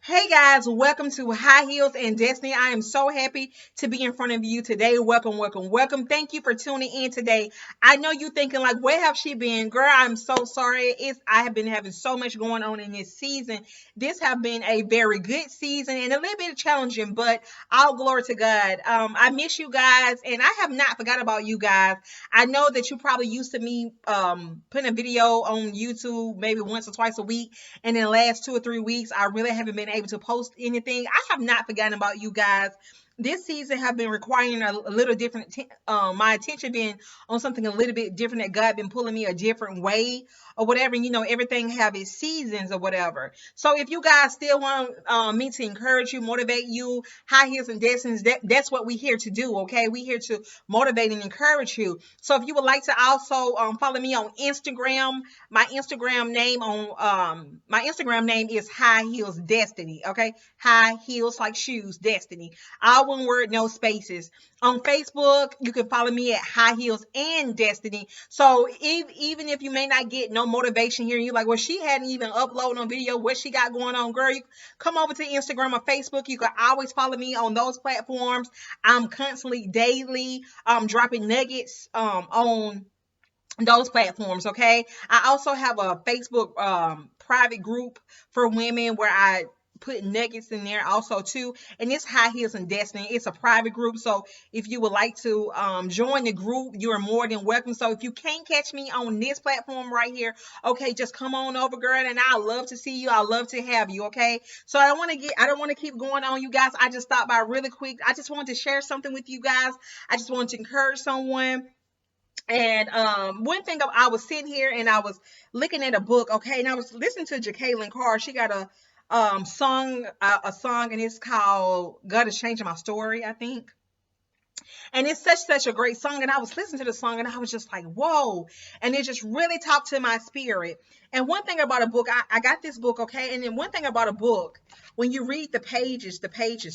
Hey guys, welcome to High Heels and Destiny. I am so happy to be in front of you today. Welcome, welcome, welcome. Thank you for tuning in today. I know you thinking like, where have she been? Girl, I'm so sorry. I have been having so much going on in this season. This have been a very good season and a little bit challenging, but all glory to God. I miss you guys and I have not forgot about you guys. I know that you probably used to me putting a video on YouTube maybe once or twice a week. And in the last 2 or 3 weeks, I really haven't been able to post anything. I have not forgotten about you guys. This season have been requiring a little different, my attention being on something a little bit different, that God been pulling me a different way or whatever. And, everything have its seasons or whatever. So if you guys still want me to encourage you, motivate you, high heels and destinies, that's what we here to do. Okay. We here to motivate and encourage you. So if you would like to also follow me on Instagram, my Instagram name is High Heels Destiny. Okay, High Heels like shoes, Destiny. All one word, no spaces. On Facebook, you can follow me at High Heels and Destiny. So even if you may not get no motivation here, and you're like, well, she hadn't even uploaded no video. What she got going on, girl? You come over to Instagram or Facebook. You can always follow me on those platforms. I'm constantly, daily, dropping nuggets on those platforms. Okay, I also have a Facebook private group for women where I put nuggets in there also too, and it's High Heels and Destiny. It's a private group, so if you would like to join the group, you are more than welcome. So if you can't catch me on this platform right here, okay, just come on over, girl, and I love to see you. I love to have you. Okay, so I don't want to keep going on, you guys. I just stopped by really quick. I just wanted to share something with you guys. I just wanted to encourage someone. And one thing, I was sitting here and I was looking at a book, okay, and I was listening to Jacqueline Carr. She got a song, and it's called "God Is Changing My Story," I think. And it's such a great song. And I was listening to the song, and I was just like, whoa! And it just really talked to my spirit. And one thing about a book, I got this book, okay, and then one thing about a book, when you read the pages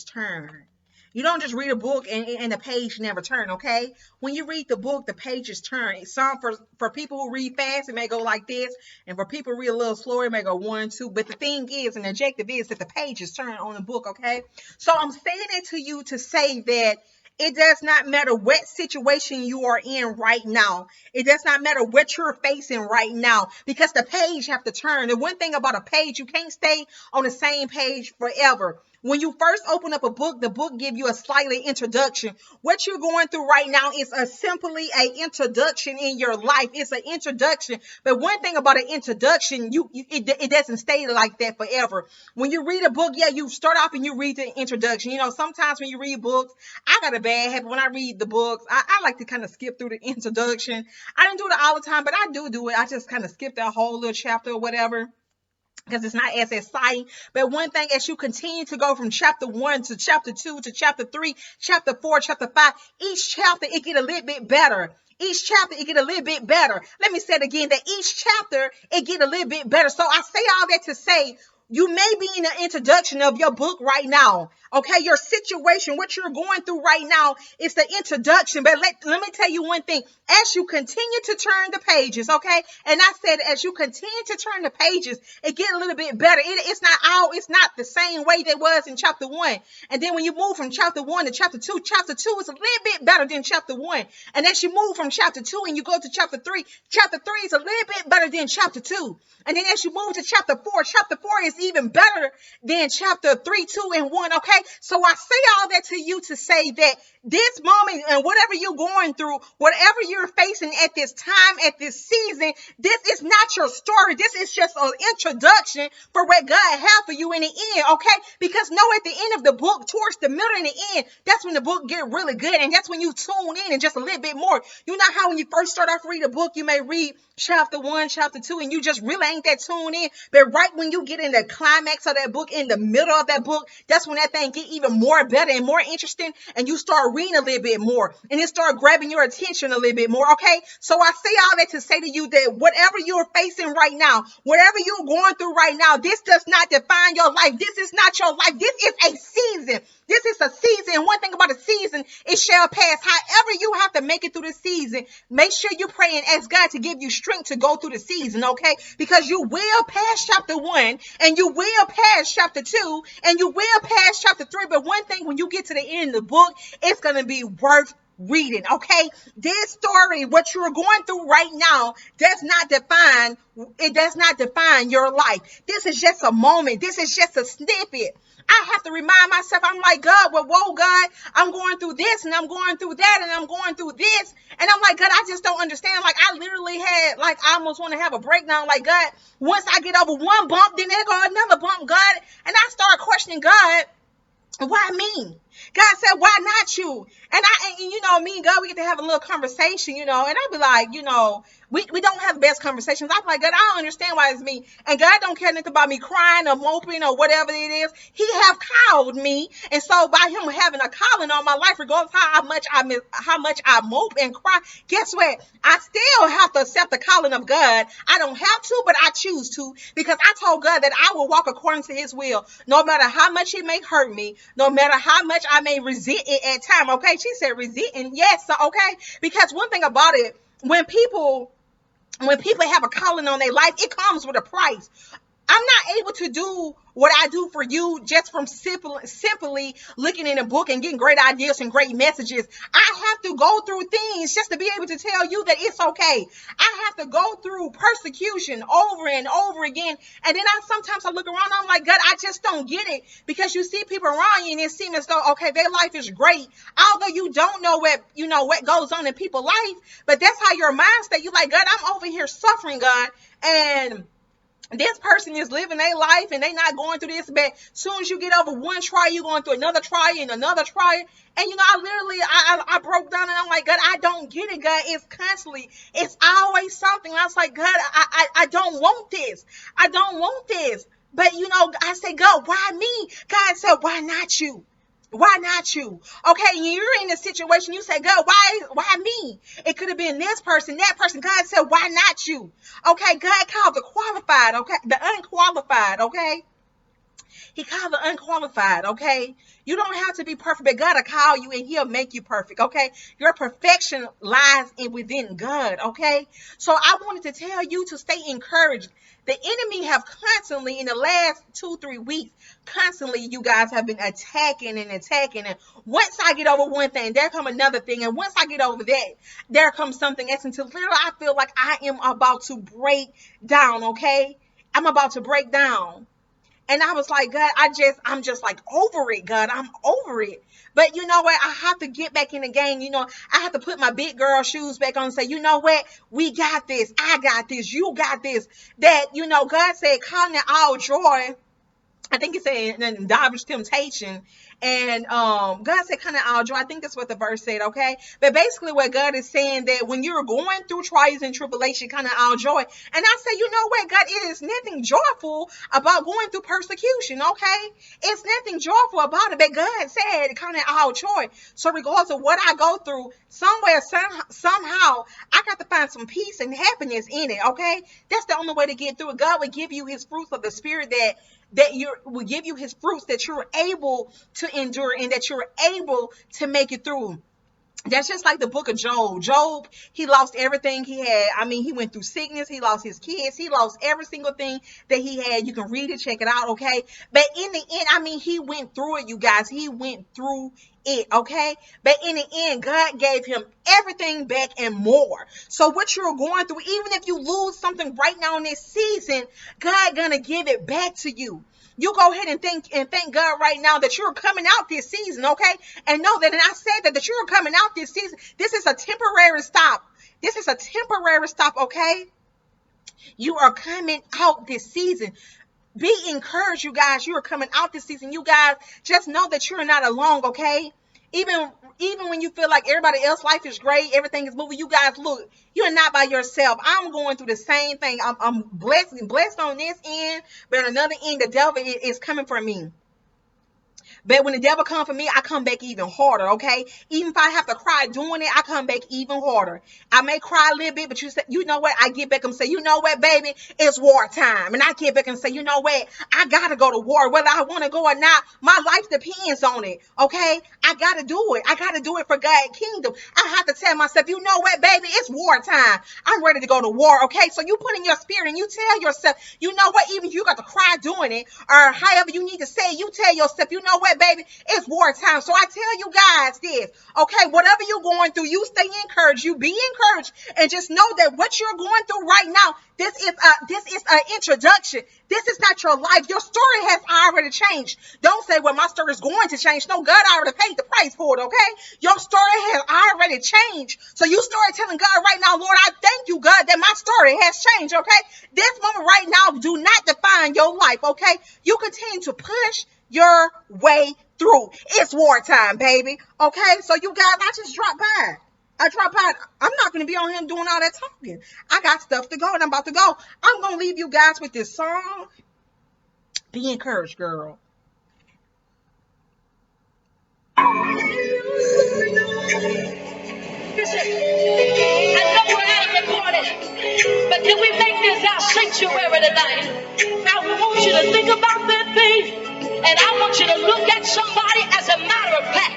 turn. You don't just read a book and the page never turn, okay? When you read the book, the pages turn. Some for people who read fast, it may go like this, and for people who read a little slower, it may go one, two. But the thing is, and the objective is that the pages turn on the book, okay? So I'm saying it to you to say that it does not matter what situation you are in right now. It does not matter what you're facing right now, because the page have to turn. The one thing about a page, you can't stay on the same page forever. When you first open up a book, the book give you a slightly introduction. What you're going through right now is simply a introduction in your life. It's an introduction. But one thing about an introduction, it doesn't stay like that forever. When you read a book, yeah, you start off and you read the introduction. Sometimes when you read books, I got a bad habit. When I read the books, I like to kind of skip through the introduction. I don't do it all the time, but I do it. I just kind of skip that whole little chapter or whatever, because it's not as exciting. But one thing, as you continue to go from chapter 1 to chapter 2 to chapter 3, chapter 4, chapter 5, each chapter it get a little bit better. Each chapter it get a little bit better. Let me say it again, that each chapter it get a little bit better. So I say all that to say, you may be in the introduction of your book right now. Okay, your situation, what you're going through right now is the introduction. But let me tell you one thing. As you continue to turn the pages, okay, and I said as you continue to turn the pages, it get a little bit better. It's not the same way that was in chapter 1. And then when you move from chapter 1 to chapter 2 is a little bit better than chapter 1. And as you move from chapter 2 and you go to chapter 3 is a little bit better than chapter 2. And then as you move to chapter 4 is even better than chapter 3, 2, and 1. Okay, so I say all that to you to say that this moment and whatever you're going through, whatever you're facing at this time, at this season, this is not your story. This is just an introduction for what God has for you in the end. Okay, because at the end of the book, towards the middle and the end, that's when the book get really good, and that's when you tune in and just a little bit more. You know how when you first start off read a book, you may read chapter 1, chapter 2, and you just really ain't that tuned in. But right when you get in the climax of that book, in the middle of that book, that's when that thing get even more better and more interesting, and you start reading a little bit more, and it start grabbing your attention a little bit more. Okay, so I say all that to say to you that whatever you're facing right now, whatever you're going through right now, this does not define your life. This is not your life. This is a season. This is a season. One thing about a season, it shall pass. However, you have to make it through the season. Make sure you pray and ask God to give you strength to go through the season, okay? Because you will pass chapter 1, and you will pass chapter 2, and you will pass chapter 3. But one thing, when you get to the end of the book, it's going to be worth reading, okay? This story, what you're going through right now, does not define your life. This is just a moment. This is just a snippet. I have to remind myself, I'm like, God, well, whoa, God, I'm going through this, and I'm going through that, and I'm going through this. And I'm like, God, I just don't understand. Like, I literally had, like, I almost want to have a breakdown. Like, God, once I get over one bump, then there go another bump, God. And I start questioning God. Why me? God said, why not you? And you know, me and God, we get to have a little conversation, you know, and I'll be like, you know, we don't have the best conversations. I'm like, God, I don't understand why it's me. And God don't care nothing about me crying or moping or whatever it is. He have called me. And so by him having a calling on my life, regardless how much I mope and cry, guess what? I still have to accept the calling of God. I don't have to, but I choose to, because I told God that I will walk according to his will, no matter how much it may hurt me, no matter how much I may resent it at time. Okay. She said resent, and yes. So, okay. Because one thing about it, when people have a calling on their life, it comes with a price. I'm not able to do what I do for you just from simply looking in a book and getting great ideas and great messages. I have to go through things just to be able to tell you that it's okay. I have to go through persecution over and over again. And then sometimes I look around, I'm like, God, I just don't get it. Because you see people around you and it seems as though, okay, their life is great. Although you don't know what goes on in people's life. But that's how your mindset, you're like, God, I'm over here suffering, God. And this person is living their life and they not going through this, but soon as you get over one trial, you're going through another trial and another trial. And I broke down and I'm like, God, I don't get it, God. It's always something. I was like, God, I don't want this. I don't want this. But I said, God, why me? God said, why not you? Why not you? Okay, you're in a situation, you say, God, why me? It could have been this person, that person. God said, why not you? Okay, God called the qualified, okay, the unqualified, okay? He called the unqualified, okay? You don't have to be perfect, but God will call you and he'll make you perfect, okay? Your perfection lies within God, okay? So I wanted to tell you to stay encouraged. The enemy have constantly, in the last 2-3 weeks, constantly, you guys have been attacking and attacking. And once I get over one thing, there come another thing. And once I get over that, there comes something else. Until literally I feel like I am about to break down, okay? I'm about to break down. And I was like, God, I'm just like over it, God. I'm over it. But you know what? I have to get back in the game. I have to put my big girl shoes back on and say, you know what? We got this. I got this. You got this. That, God said, count it all joy. I think it said in Divers Temptation. And God said, kind of all joy. I think that's what the verse said, okay? But basically what God is saying, that when you're going through trials and tribulation, kind of all joy. And I said, you know what, God, it is nothing joyful about going through persecution, okay? It's nothing joyful about it. But God said, kind of all joy. So regardless of what I go through, somewhere, somehow, I got to find some peace and happiness in it, okay? That's the only way to get through it. God will give you his fruits of the spirit that will give you his fruits, that you're able to endure and that you're able to make it through. That's just like the book of Job. Job, he lost everything he had. I mean, he went through sickness. He lost his kids. He lost every single thing that he had. You can read it, check it out, okay? But in the end, I mean, he went through it, you guys. He went through it, okay? But in the end, God gave him everything back and more. So what you're going through, even if you lose something right now in this season, God gonna give it back to you. You go ahead and thank God right now that you're coming out this season, okay? And know that, and I said that you're coming out this season. This is a temporary stop. This is a temporary stop, okay? You are coming out this season. Be encouraged, you guys. You are coming out this season. You guys, just know that you're not alone, okay? Even when you feel like everybody else's life is great, everything is moving, you guys, look, you're not by yourself. I'm going through the same thing. I'm blessed on this end, but on another end, the devil is coming for me. But when the devil come for me, I come back even harder, okay? Even if I have to cry doing it, I come back even harder. I may cry a little bit, but you know what? I get back and say, you know what, baby? It's wartime. And I get back and say, you know what? I got to go to war. Whether I want to go or not, my life depends on it, okay? I got to do it. I got to do it for God's kingdom. I have to tell myself, you know what, baby? It's wartime. I'm ready to go to war, okay? So you put in your spirit and you tell yourself, you know what? Even if you got to cry doing it or however you need to say it, you tell yourself, you know what, baby? It's wartime. So I tell you guys this, okay? Whatever you're going through, you stay encouraged. You be encouraged and just know that what you're going through right now, this is an introduction. This is not your life. Your story has already changed. Don't say, well, my story is going to change. No, God already paid the price for it, okay? Your story has already changed. So you start telling God right now, Lord, I thank you, God, that my story has changed, okay? This moment right now do not define your life, okay? You continue to push your way through. It's wartime, baby, okay? So you guys, I just dropped by. I'm not going to be on here doing all that talking. I got stuff to go and I'm about to go. I'm going to leave you guys with this song. Be encouraged, girl. I know we're out of recording, but can we make this our sanctuary tonight? I want you to think about that thing, and I want you to look at somebody. As a matter of fact,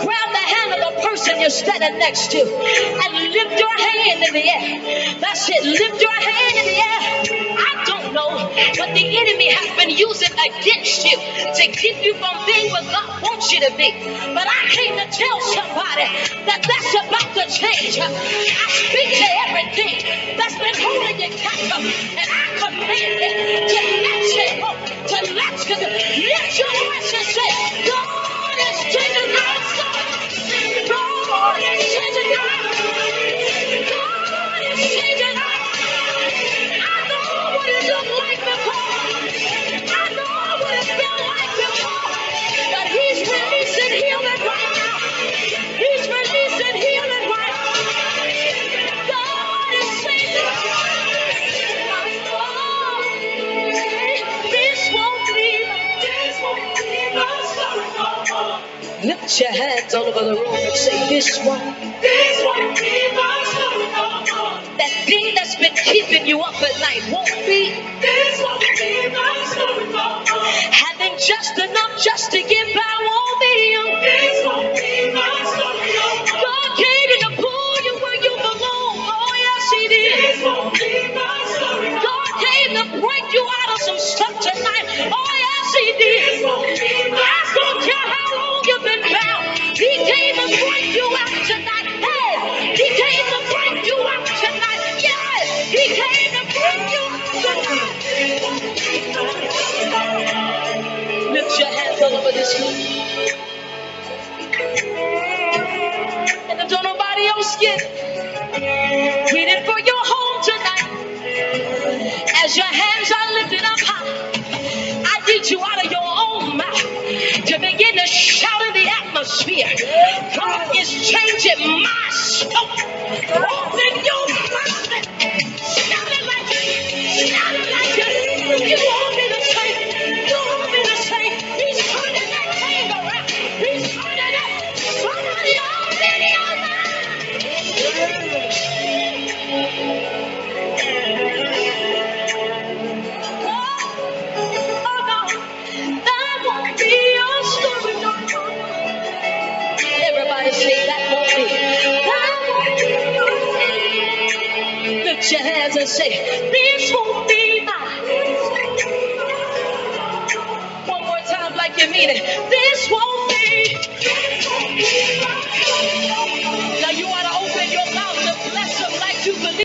grab the hand of the person you're standing next to and lift your hand in the air. That's it. Lift your hand in the air. I don't know what the enemy has been using against you to keep you from being what God wants you to be, but I came to tell somebody that that's about to change. I speak to everything that's been holding you captive, and I command it to let you go, to let you go. Lift your voice and say, God is changing my story. God is changing my story. God is changing my story. I know what it looked like before. I know what it felt like before. But he's releasing healing right now. He's releasing healing right now. God is saving my soul. This won't be my story no more. Lift your hands all over the room and say, this won't be my story no more. That thing that's been keeping you up at night won't be. This won't be my story no more. Having just enough just to get by won't be you. This won't be my story no more. God came in to pull you where you belong. Oh yes, He did. This won't be my story no more. God came to break you out of some stuff tonight. Oh yes, He did. This won't be my story. I don't care how long you've been bound. He came to break you out tonight. Hey, He came to break you out tonight. Yes, He came to break you out tonight. Lift your hands all over this room. And if don't nobody else get it, read it for your home tonight. As your hands are lifted up high, I need you out of your own mouth to begin to shout in the atmosphere. God is changing my story. Open your mouth and shout it like it. Shout it like it. You want me to say, you want me to say, He's turning that thing around. He's turning it. Somebody already on Everybody say that won't be. That won't be. Lift your hands and say, this won't be mine. One more time like you mean it. This won't be.